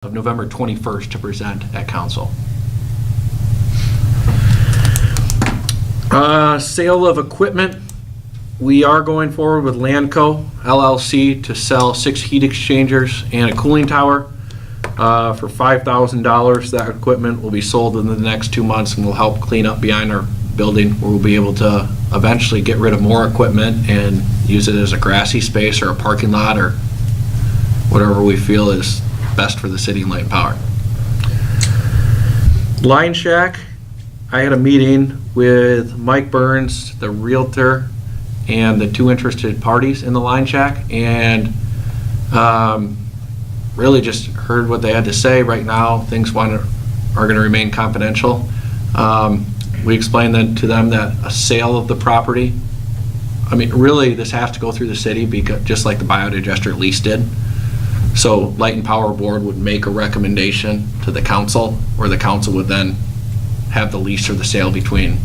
of November 21st to present at council. Sale of equipment. We are going forward with Landco LLC to sell 6 heat exchangers and a cooling tower for $5,000. That equipment will be sold in the next 2 months and will help clean up behind our building, where we'll be able to eventually get rid of more equipment and use it as a grassy space or a parking lot or whatever we feel is best for the city and Light and Power. Line Shack, I had a meeting with Mike Burns, the realtor, and the 2 interested parties in the Line Shack, and really just heard what they had to say. Right now, things are going to remain confidential. We explained then to them that a sale of the property, I mean, really, this has to go through the city, because just like the biodigester lease did. So Light and Power Board would make a recommendation to the council, where the council would then have the lease or the sale between,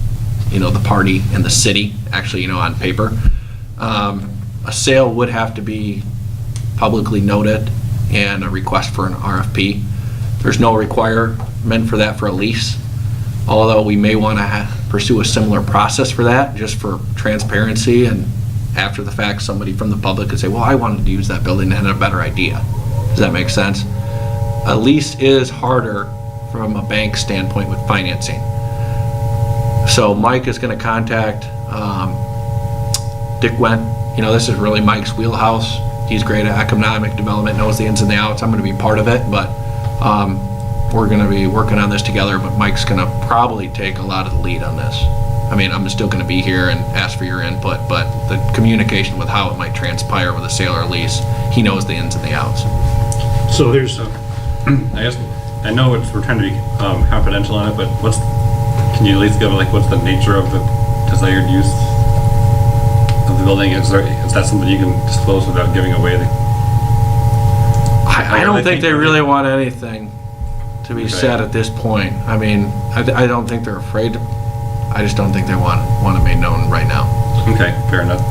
the party and the city, actually, on paper. A sale would have to be publicly noted and a request for an RFP. There's no requirement for that for a lease, although we may want to pursue a similar process for that, just for transparency, and after the fact, somebody from the public could say, well, I wanted to use that building and had a better idea. Does that make sense? A lease is harder from a bank standpoint with financing. So Mike is going to contact Dick Wendt. This is really Mike's wheelhouse. He's great at economic development, knows the ins and the outs. I'm going to be part of it, but we're going to be working on this together, but Mike's going to probably take a lot of the lead on this. I mean, I'm still going to be here and ask for your input, but the communication with how it might transpire with a sale or lease, he knows the ins and the outs. So here's, I guess, I know we're trying to be confidential on it, but can you at least give what's the nature of the desired use of the building? Is that something you can disclose without giving away the? I don't think they really want anything to be said at this point. I mean, I don't think they're afraid. I just don't think they want it made known right now. Okay, fair enough.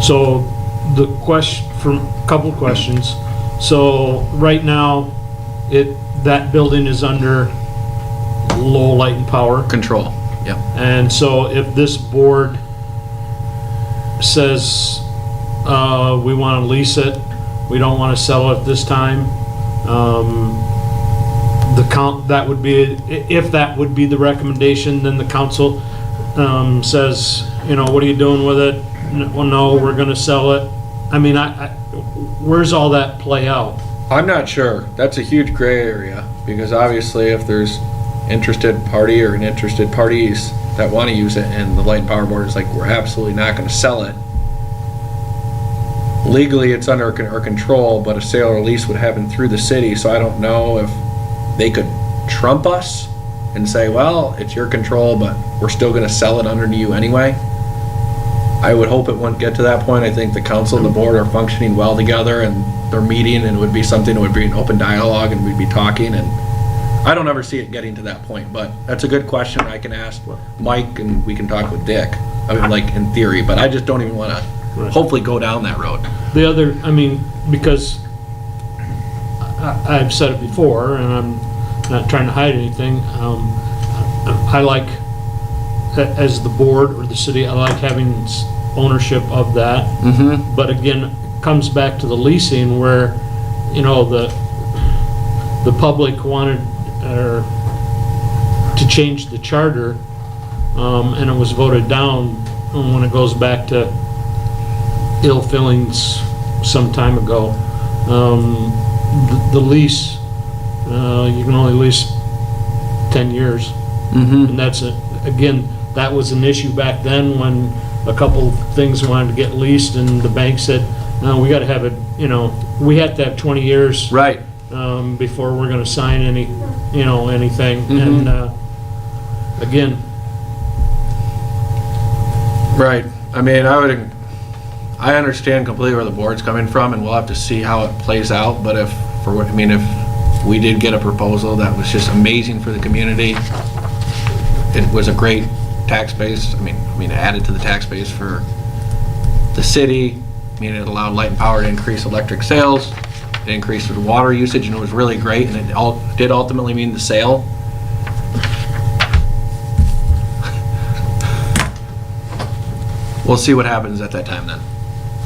so the question, from a couple of questions. So right now, that building is under low light and power. Control, yep. And so if this board says, we want to lease it, we don't want to sell it this time, that would be, if that would be the recommendation, then the council says, what are you doing with it? Well, no, we're going to sell it. I mean, where's all that play out? I'm not sure. That's a huge gray area, because obviously if there's interested party or an interested parties that want to use it, and the Light and Power Board is like, we're absolutely not going to sell it. Legally, it's under our control, but a sale or lease would happen through the city, so I don't know if they could trump us and say, well, it's your control, but we're still going to sell it under you anyway. I would hope it wouldn't get to that point. I think the council and the board are functioning well together, and they're meeting, and it would be something that would be an open dialogue, and we'd be talking, and I don't ever see it getting to that point, but that's a good question. I can ask Mike, and we can talk with Dick. I mean, like, in theory, but I just don't even want to hopefully go down that road. The other, I mean, because I've said it before, and I'm not trying to hide anything, I like, as the board or the city, I like having ownership of that. Mm-hmm. But again, it comes back to the leasing, where, the public wanted to change the charter, and it was voted down when it goes back to ill feelings some time ago. The lease, you can only lease 10 years. Mm-hmm. And that's, again, that was an issue back then when a couple things wanted to get leased, and the bank said, no, we got to have it, we have to have 20 years. Right. Before we're going to sign anything. Mm-hmm. And again. Right. I mean, I understand completely where the board's coming from, and we'll have to see how it plays out. But if we did get a proposal that was just amazing for the community, it was a great tax base. I mean, it added to the tax base for the city. I mean, it allowed Light and Power to increase electric sales. It increased the water usage, and it was really great, and it did ultimately mean the sale. We'll see what happens at that time then.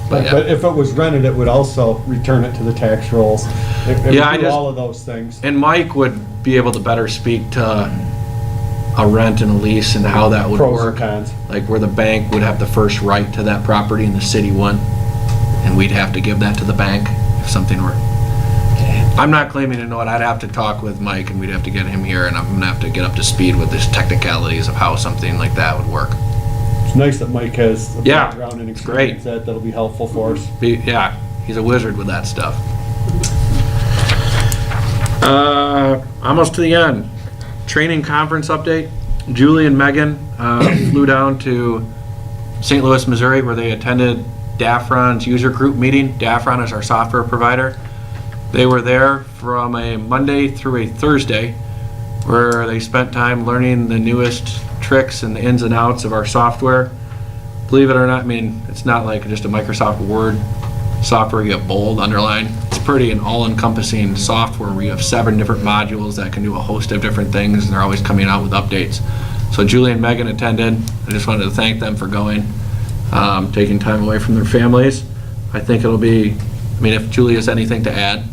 But yeah. But if it was rented, it would also return it to the tax rolls. It would Yeah, I do just- all of those things. And Mike would be able to better speak to a rent and a lease and how that would Pros and work. cons. Like where the bank would have the first right to that property and the city wouldn't. And we'd have to give that to the bank if something were. I'm not claiming to know it. I'd have to talk with Mike and we'd have to get him here and I'm gonna have to get up to speed with the technicalities of how something like that would work. It's nice that Mike has a Yeah, background and it's great. experience that'll be helpful for us. Yeah, he's a wizard with that stuff. Almost to the end. Training conference update. Julie and Megan flew down to St. Louis, Missouri, where they attended Dafron's user group meeting. Dafron is our software provider. They were there from a Monday through a Thursday, where they spent time learning the newest tricks and the ins and outs of our software. Believe it or not, I mean, it's not like just a Microsoft Word software you have bold, underline. It's pretty an all-encompassing software where you have 7 different modules that can do a host of different things, and they're always coming out with updates. So Julie and Megan attended. I just wanted to thank them for going, taking time away from their families. I think it'll be, I mean, if Julie has anything to add.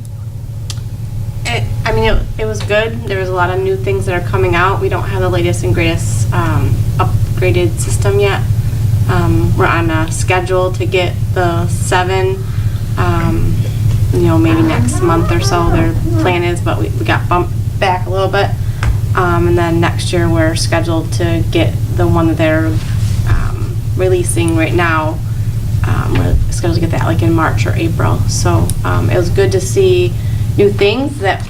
It was good. There was a lot of new things that are coming out. We don't have the latest and greatest upgraded system yet. We're on a schedule to get the 7, maybe next month or so. Their plan is, but we got bumped back a little bit. And then next year we're scheduled to get the one that they're releasing right now. We're scheduled to get that like in March or April. So it was good to see new things that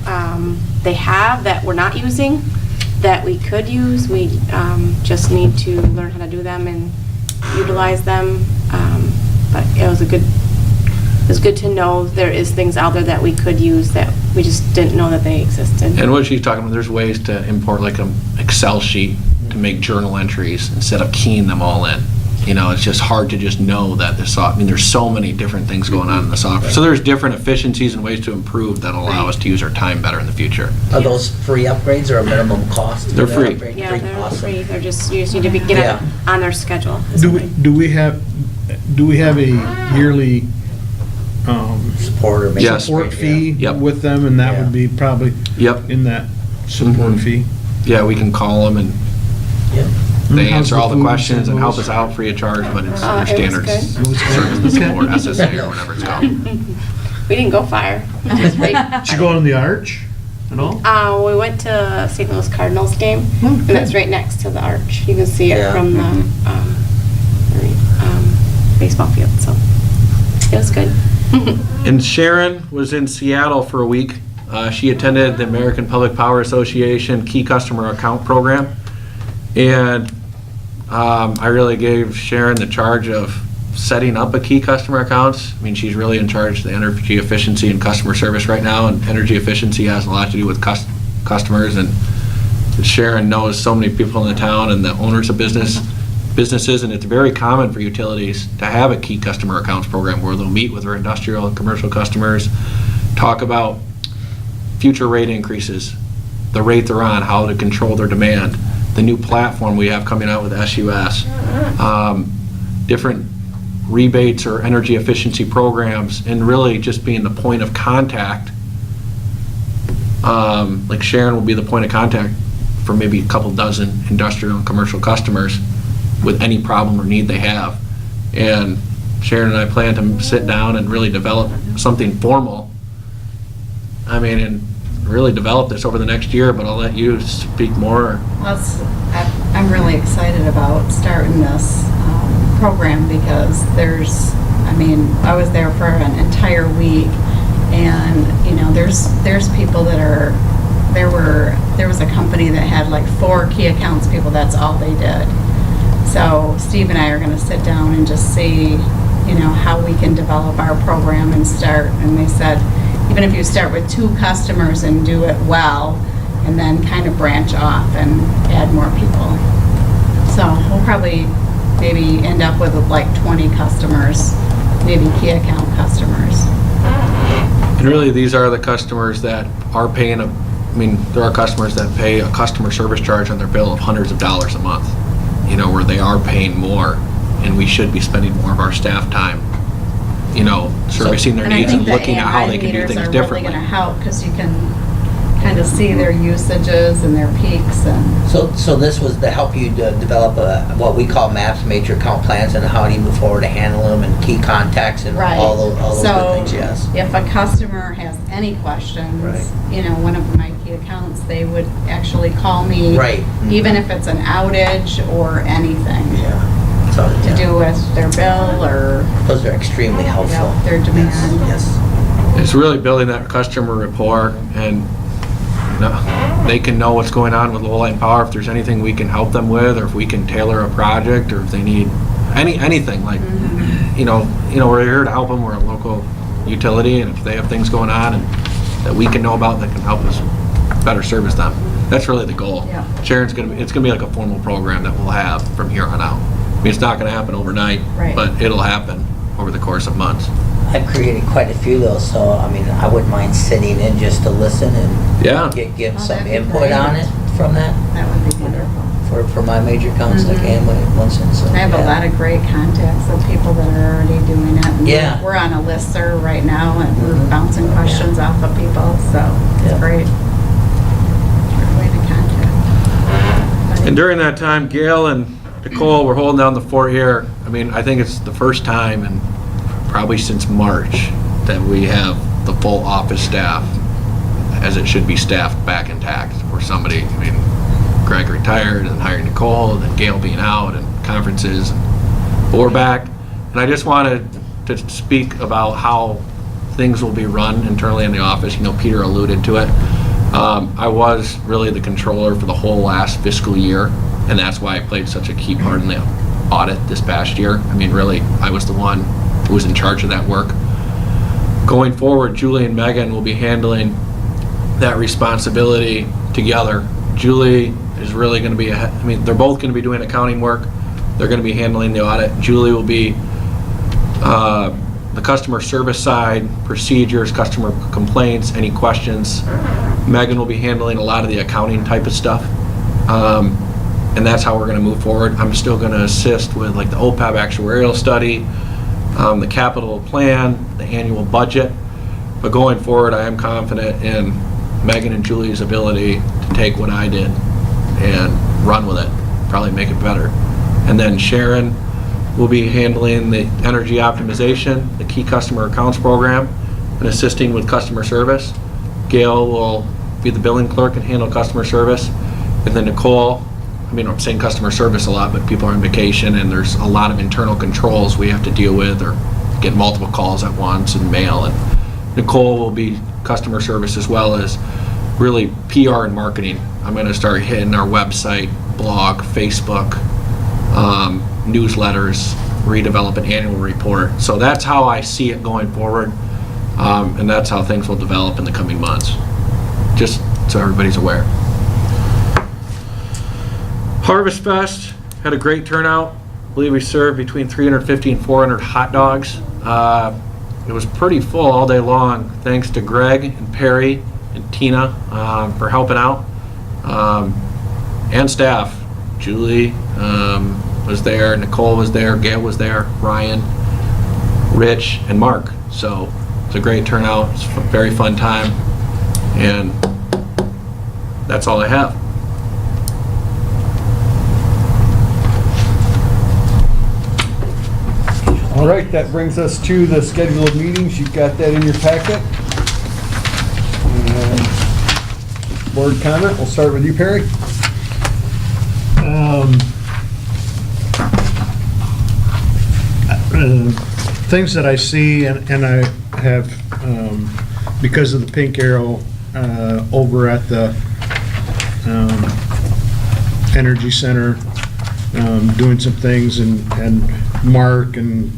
they have that we're not using that we could use. We just need to learn how to do them and utilize them. But it was good to know there is things out there that we could use that we just didn't know that they existed. And what she's talking about, there's ways to import like an Excel sheet to make journal entries instead of keying them all in. It's just hard to just know that there's so many different things going on in the software. So there's different efficiencies and ways to improve that allow us to use our time better in the future. Are those free upgrades or a minimum cost? They're free. Yeah, they're Awesome. free. They're just, you just need to get on their schedule. Do we have a yearly Support or maybe. Yes. support fee Yep. with them, and that would be probably Yep. in that support Mhm. fee? Yeah, we can call them and Yep. they How's answer the all the food, questions and help St. us out free of charge, but it's It our was standard good. service support, SSA or whatever it's called. We didn't go far. which is great. Did you go on the arch at all? We went to St. Louis Cardinals game, Oh, and good. that's right next to the arch. You can see it Yeah. from the baseball field, so it was good. And Sharon was in Seattle for a week. She attended the American Public Power Association Key Customer Account Program. And I really gave Sharon the charge of setting up a key customer accounts. I mean, she's really in charge of the energy efficiency and customer service right now, and energy efficiency has a lot to do with customers. And Sharon knows so many people in the town and the owners of businesses, and it's very common for utilities to have a key customer accounts program where they'll meet with their industrial and commercial customers, talk about future rate increases, the rate they're on, how to control their demand, the new platform we have coming out with SUS, different rebates or energy efficiency programs, and really just being the point of contact. Like Sharon will be the point of contact for maybe a couple dozen industrial and commercial customers with any problem or need they have. And Sharon and I plan to sit down and really develop something formal. And really develop this over the next year, but I'll let you speak more. I'm really excited about starting this program because I was there for an entire week, and there's people that are there was a company that had like 4 key accounts people. That's all they did. So Steve and I are going to sit down and just see how we can develop our program and start. And they said, even if you start with 2 customers and do it well, and then kind of branch off and add more people. So we'll probably maybe end up with like 20 customers, maybe key account customers. And really, these are the customers that are paying there are customers that pay a customer service charge on their bill of hundreds of dollars a month, where they are paying more, and we should be spending more of our staff time, servicing their And I needs think and the looking at how AMI they can do meters things are really differently. gonna help, because you can kind of see their usages and their peaks and. So this was to help you to develop what we call maps, major account plans, and how do you move forward to handle them, and key contacts, and Right. all those So, good things, yes. if a customer has any questions, Right. One of my key accounts, they would actually call me. Right. Even if it's an outage or anything Yeah. So, to yeah. do with their bill or Those are extremely helpful. their demand. Yes. It's really building that customer rapport, and they can know what's going on with Lowlight Power, if there's anything we can help them with, or if we can tailor a project, or if they need anything, like, we're here to help them. We're a local utility, and if they have things going on and that we can know about that can help us better service them, that's really the goal. Yeah. Sharon's it's gonna be like a formal program that we'll have from here on out. It's not gonna happen overnight, Right. but it'll happen over the course of months. I've created quite a few of those, so, I wouldn't mind sitting in just to listen and Yeah. get Oh, some that'd be input great. on it from that, That would be wonderful. for my major accounts like Mhm. Amway and Munson, so. I have a yeah. lot of great contacts of people that are already doing it. And Yeah. We're on a listserv right now, and we're Mhm. bouncing questions off of people, so Yeah. it's great. Great way to contact. And during that time, Gail and Nicole were holding down the fort here. I think it's the first time, and probably since March, that we have the full office staff, as it should be staffed, back intact. Or somebody, Greg retired, and hiring Nicole, and Gail being out, and conferences. But we're back, and I just wanted to speak about how things will be run internally in the office. Peter alluded to it. I was really the controller for the whole last fiscal year, and that's why I played such a key part in the audit this past year. Really, I was the one who was in charge of that work. Going forward, Julie and Megan will be handling that responsibility together. Julie is really going to be, they're both going to be doing accounting work. They're going to be handling the audit. Julie will be the customer service side, procedures, customer complaints, any questions. Megan will be handling a lot of the accounting type of stuff. And that's how we're going to move forward. I'm still going to assist with like the OPEB actuarial study, the capital plan, the annual budget. But going forward, I am confident in Megan and Julie's ability to take what I did and run with it, probably make it better. And then Sharon will be handling the energy optimization, the key customer accounts program, and assisting with customer service. Gail will be the billing clerk and handle customer service. And then Nicole, I'm saying customer service a lot, but people are on vacation and there's a lot of internal controls we have to deal with, or get multiple calls at once and mail. And Nicole will be customer service as well as really PR and marketing. I'm going to start hitting our website, blog, Facebook, newsletters, redevelop an annual report. So that's how I see it going forward, and that's how things will develop in the coming months, just so everybody's aware. Harvest Fest had a great turnout. I believe we served between 350 and 400 hot dogs. It was pretty full all day long, thanks to Greg and Perry and Tina for helping out, and staff. Julie was there, Nicole was there, Gail was there, Ryan, Rich, and Mark. So it's a great turnout. It's a very fun time, and that's all I have. All right, that brings us to the schedule of meetings. You've got that in your packet. And board comment, we'll start with you, Perry. Things that I see, and I have, because of the Pink Arrow, over at the Energy Center, doing some things, and Mark and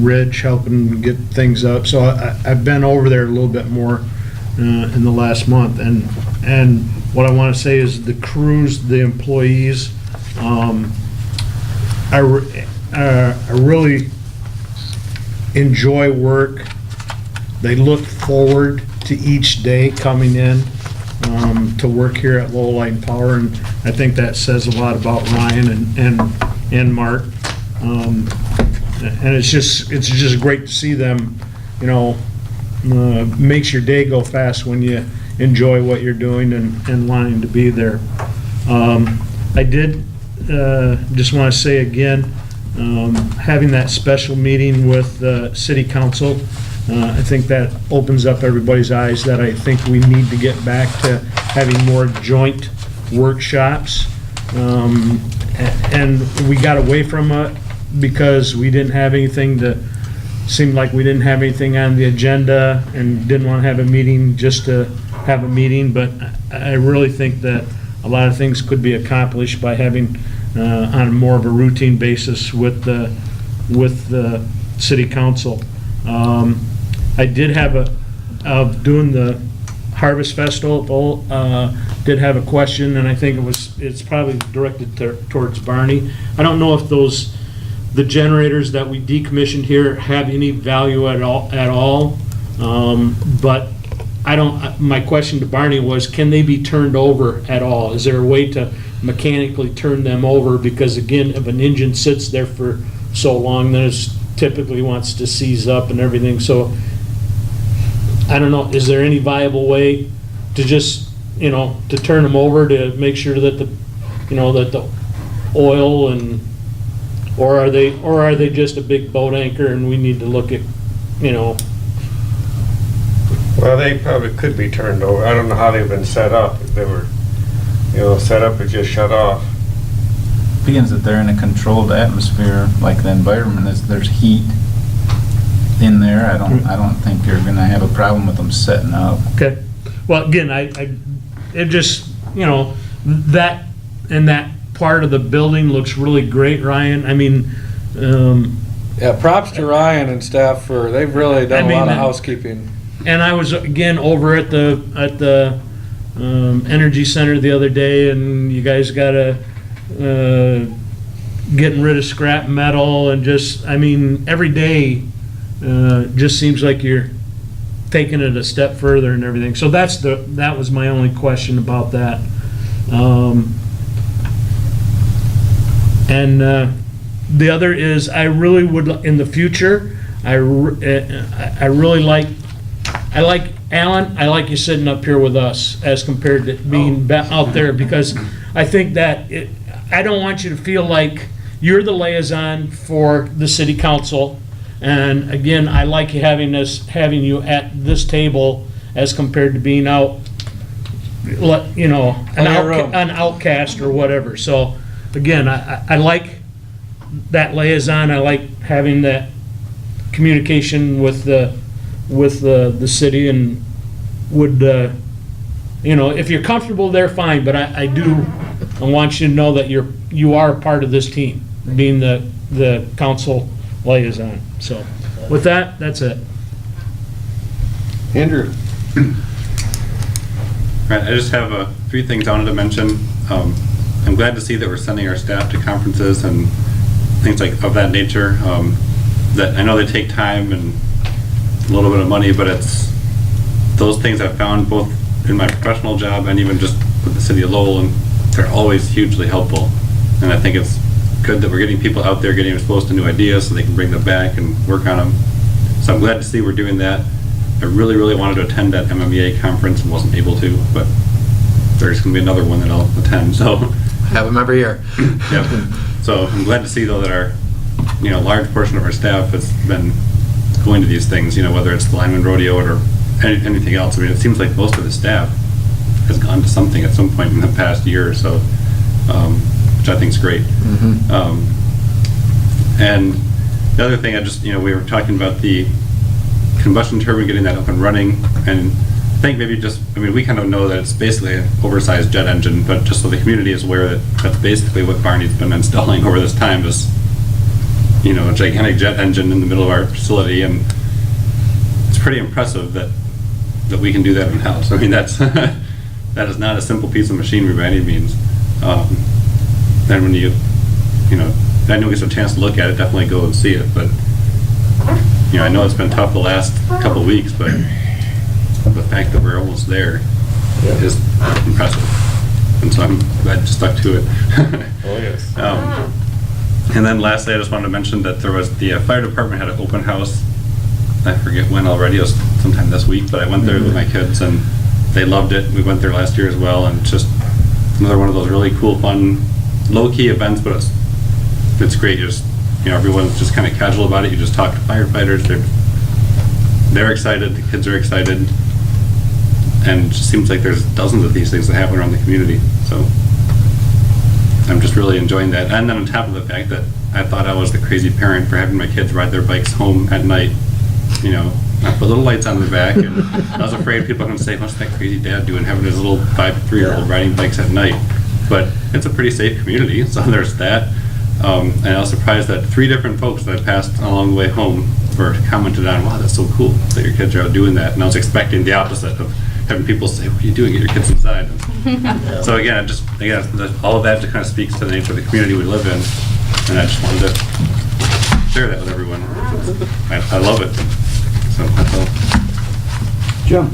Rich helping get things up. So I've been over there a little bit more in the last month. And what I want to say is the crews, the employees, I really enjoy work they look forward to each day coming in to work here at Lowell Light and Power, and I think that says a lot about Ryan and Mark. And it's just great to see them, you know, makes your day go fast when you enjoy what you're doing and wanting to be there. I did just want to say again, having that special meeting with the city council, I think that opens up everybody's eyes that I think we need to get back to having more joint workshops. And we got away from it because we didn't have anything seemed like we didn't have anything on the agenda and didn't want to have a meeting just to have a meeting, but I really think that a lot of things could be accomplished by having on more of a routine basis with the city council. I did have doing the Harvest Festival, did have a question, and I think it's probably directed towards Barney. I don't know if the generators that we decommissioned here have any value at all, but my question to Barney was, can they be turned over at all? Is there a way to mechanically turn them over? Because again, if an engine sits there for so long, then it typically wants to seize up and everything. So I don't know, is there any viable way to just, to turn them over to make sure that the oil or are they just a big boat anchor and we need to look at, Well, they probably could be turned over. I don't know how they've been set up. If they were, set up and just shut off. Being that they're in a controlled atmosphere, like the environment is, there's heat in there. I don't think you're gonna have a problem with them setting up. Okay. Well, again, it just, that part of the building looks really great, Ryan. I mean, Yeah, props to Ryan and staff they've really done a lot of I mean, housekeeping. and I was again over at the Energy Center the other day, and you guys got getting rid of scrap metal and just, every day just seems like you're taking it a step further and everything. So that was my only question about that. And the other is, I really would, in the future, I really like Alan, I like you sitting up here with us as compared to being out there, because I think that I don't want you to feel like you're the liaison for the city council. And again, I like having you at this table as compared to being out, an outcast or whatever. So again, I like that liaison. I like having that communication with the city, and would, if you're comfortable there, fine, but I want you to know that you are a part of this team, being the council liaison. So with that, that's it. Andrew? Right, I just have 3 things I wanted to mention. I'm glad to see that we're sending our staff to conferences and things like of that nature. That I know they take time and a little bit of money, but it's those things I've found both in my professional job and even just with the city of Lowell, and they're always hugely helpful. And I think it's good that we're getting people out there, getting exposed to new ideas so they can bring them back and work on them. So I'm glad to see we're doing that. I really, really wanted to attend that MMEA conference and wasn't able to, but there's going to be another one that I'll attend, so. Have them every year. Yep. So I'm glad to see, though, that our, large portion of our staff has been going to these things, whether it's the Lineman Rodeo or anything else. It seems like most of the staff has gone to something at some point in the past year or so, which I think is great. And the other thing, we were talking about the combustion turbine, getting that up and running, and I think maybe we kind of know that it's basically an oversized jet engine, but just so the community is aware that that's basically what Barney's been installing over this time, is, a gigantic jet engine in the middle of our facility, and it's pretty impressive that we can do that in-house. That's that is not a simple piece of machinery by any means. Then when I know we get a chance to look at it, definitely go and see it, but you know, I know it's been tough the last couple weeks, but the fact that we're almost there is impressive. And so I'm glad you stuck to it. Oh, yes. And then lastly, I just wanted to mention that there was, the fire department had an open house. I forget when already, it was sometime this week, but I went there with my kids and they loved it. We went there last year as well, and just another one of those really cool, fun, low-key events, but it's great. You just, you know, everyone's just kind of casual about it. You just talk to firefighters. They're excited. The kids are excited. And it just seems like there's dozens of these things that happen around the community. So I'm just really enjoying that. And then on top of the fact that I thought I was the crazy parent for having my kids ride their bikes home at night, you know, I put little lights on the back, and I was afraid people were going to say, what's that crazy dad doing, having his little 3-year-old riding bikes at night? But it's a pretty safe community, so there's that. And I was surprised that 3 different folks that I passed along the way home were commented on, wow, that's so cool that your kids are out doing that. And I was expecting the opposite of having people say, what are you doing? Get your kids inside. So again, all of that just kind of speaks to the nature of the community we live in. And I just wanted to share that with everyone. I love it. So that's all. Jim?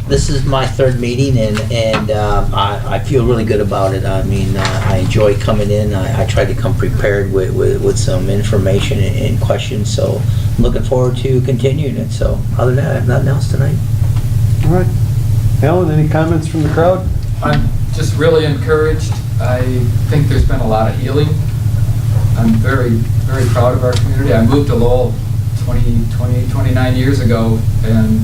This is my 3rd meeting, and I feel really good about it. I mean, I enjoy coming in. I try to come prepared with some information and questions, so I'm looking forward to continuing it. So other than that, I have nothing else tonight. All right. Alan, any comments from the crowd? I'm just really encouraged. I think there's been a lot of healing. I'm very, very proud of our community. I moved to Lowell 29 years ago, and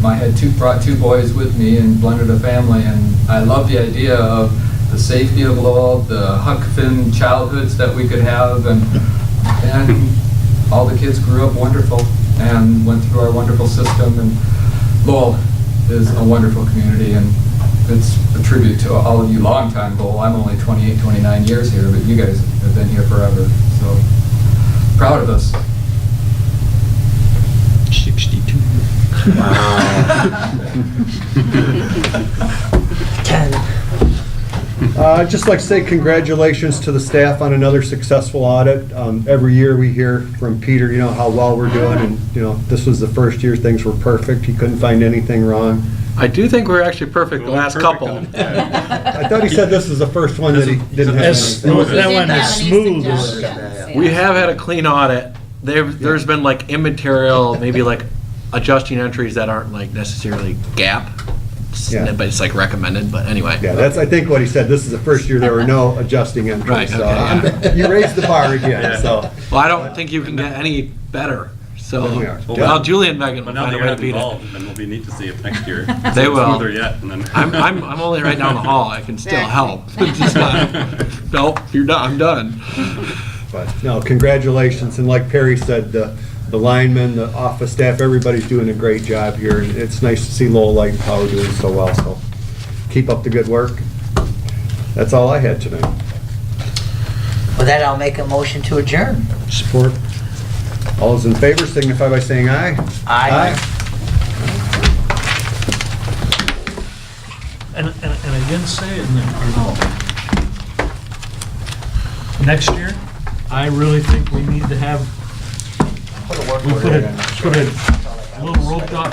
I brought 2 boys with me and blended a family, and I love the idea of the safety of Lowell, the Huck Finn childhoods that we could have, and all the kids grew up wonderful and went through our wonderful system, and Lowell is a wonderful community, and it's a tribute to all of you longtime Lowell. I'm only 28, 29 years here, but you guys have been here forever, so proud of us. 62. Wow. 10. I'd just like to say congratulations to the staff on another successful audit. Every year we hear from Peter, you know, how well we're doing, and, you know, this was the first year things were perfect. He couldn't find anything wrong. I do think we're actually perfect the last couple. I thought he said this was the first one that he didn't have anything. That one is smooth. We have had a clean audit. There's been like immaterial, maybe like adjusting entries that aren't like necessarily gap, Yeah. but it's like recommended, but anyway. Yeah, that's, I think what he said, this is the first year there were no adjusting entries. Right, So okay, you raised the bar again, so. Well, I don't think you can get any better, so, We are. well, Julie and Megan will But now find that a you're way to not beat it. involved, then it'll be neat to see if next year. They it's will. smoother yet, and then. I'm only right down the hall, I can still help. It's just not, nope, you're done, I'm done. But, no, congratulations, and like Perry said, the linemen, the office staff, everybody's doing a great job here, and it's nice to see Lowell Light and Power doing so well, so keep up the good work. That's all I had tonight. With that, I'll make a motion to adjourn. Support. All those in favor signify by saying aye. Aye. And I didn't say it in there. Next year, I really think we need to have, we put a little roped off